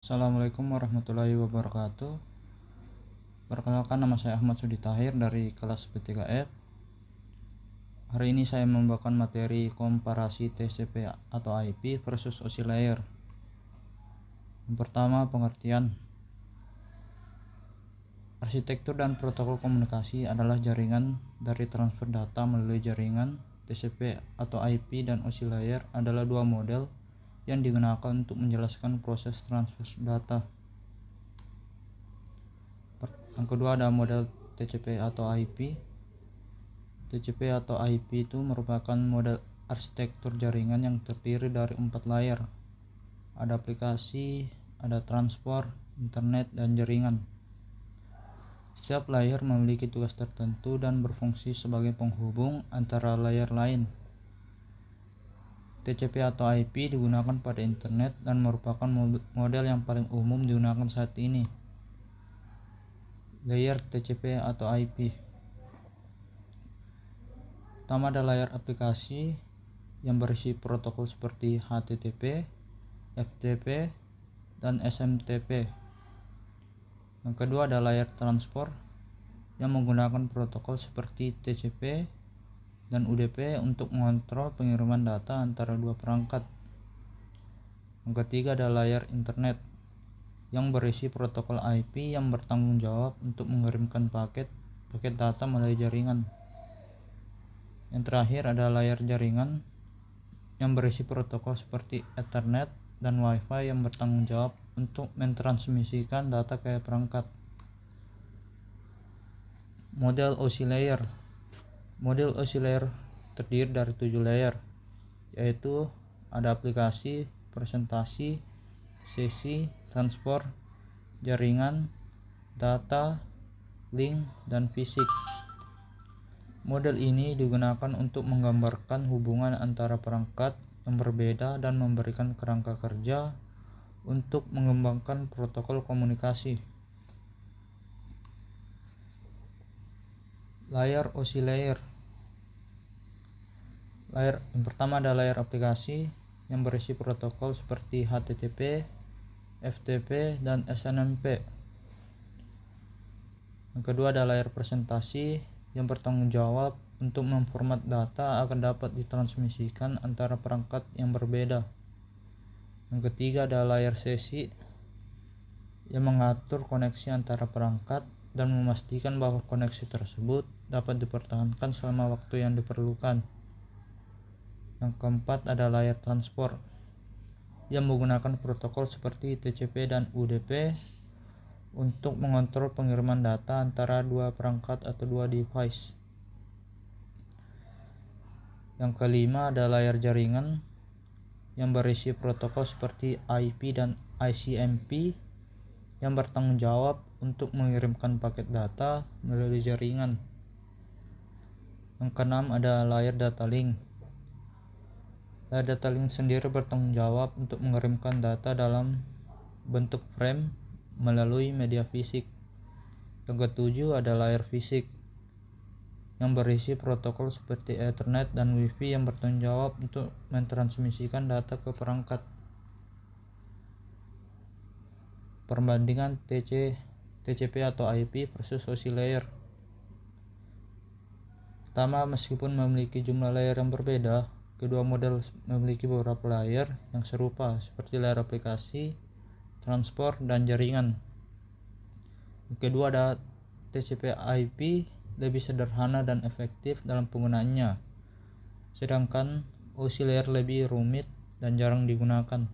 Assalamualaikum warahmatullahi wabarakatuh. Perkenalkan, nama saya Ahmad Sudi Tahir dari kelas B3F. Hari ini saya membawakan materi komparasi TCP atau IP versus OSI layer. Yang pertama, pengertian. Arsitektur dan protokol komunikasi adalah jaringan dari transfer data melalui jaringan. TCP atau IP dan OSI layer adalah dua model yang digunakan untuk menjelaskan proses transfer data. Yang kedua ada model TCP atau IP. TCP atau IP itu merupakan model arsitektur jaringan yang terdiri dari 4 layer. Ada aplikasi, ada transport, internet, dan jaringan. Setiap layer memiliki tugas tertentu dan berfungsi sebagai penghubung antara layer lain. TCP atau IP digunakan pada internet dan merupakan model yang paling umum digunakan saat ini. Layer TCP atau IP. Pertama ada layer aplikasi yang berisi protokol seperti HTTP, FTP, dan SMTP. Yang kedua ada layer transport yang menggunakan protokol seperti TCP dan UDP untuk mengontrol pengiriman data antara dua perangkat. Yang ketiga ada layer internet yang berisi protokol IP yang bertanggung jawab untuk mengirimkan paket data melalui jaringan. Yang terakhir ada layer jaringan yang berisi protokol seperti Ethernet dan Wi-Fi yang bertanggung jawab untuk mentransmisikan data ke perangkat. Model OSI layer. Model OSI layer terdiri dari 7 layer, yaitu ada aplikasi, presentasi, sesi, transport, jaringan, data, link, dan fisik. Model ini digunakan untuk menggambarkan hubungan antara perangkat yang berbeda dan memberikan kerangka kerja untuk mengembangkan protokol komunikasi. Layer OSI layer. Yang pertama ada layer aplikasi yang berisi protokol seperti HTTP, FTP, dan SNMP. Yang kedua ada layer presentasi yang bertanggung jawab untuk memformat data agar dapat ditransmisikan antara perangkat yang berbeda. Yang ketiga ada layer sesi yang mengatur koneksi antara perangkat dan memastikan bahwa koneksi tersebut dapat dipertahankan selama waktu yang diperlukan. Yang keempat ada layer transport yang menggunakan protokol seperti TCP dan UDP untuk mengontrol pengiriman data antara dua perangkat atau dua device. Yang kelima ada layer jaringan yang berisi protokol seperti IP dan ICMP yang bertanggung jawab untuk mengirimkan paket data melalui jaringan. Yang keenam ada layer data link. Layer data link sendiri bertanggung jawab untuk mengirimkan data dalam bentuk frame melalui media fisik. Yang ketujuh ada layer fisik yang berisi protokol seperti Ethernet dan Wi-Fi yang bertanggung jawab untuk mentransmisikan data ke perangkat. Perbandingan TCP atau IP versus OSI layer. Pertama, meskipun memiliki jumlah layer yang berbeda, kedua model memiliki beberapa layer yang serupa seperti layer aplikasi, transport, dan jaringan. Yang kedua ada TCP IP lebih sederhana dan efektif dalam penggunaannya, sedangkan OSI layer lebih rumit dan jarang digunakan.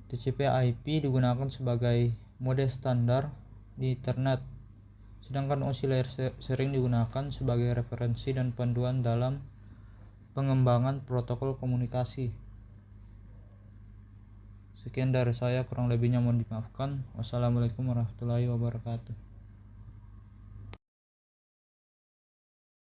TCP IP digunakan sebagai mode standar di internet, sedangkan OSI layer sering digunakan sebagai referensi dan panduan dalam pengembangan protokol komunikasi. Sekian dari saya, kurang lebihnya mohon dimaafkan. Wassalamualaikum warahmatullahi wabarakatuh.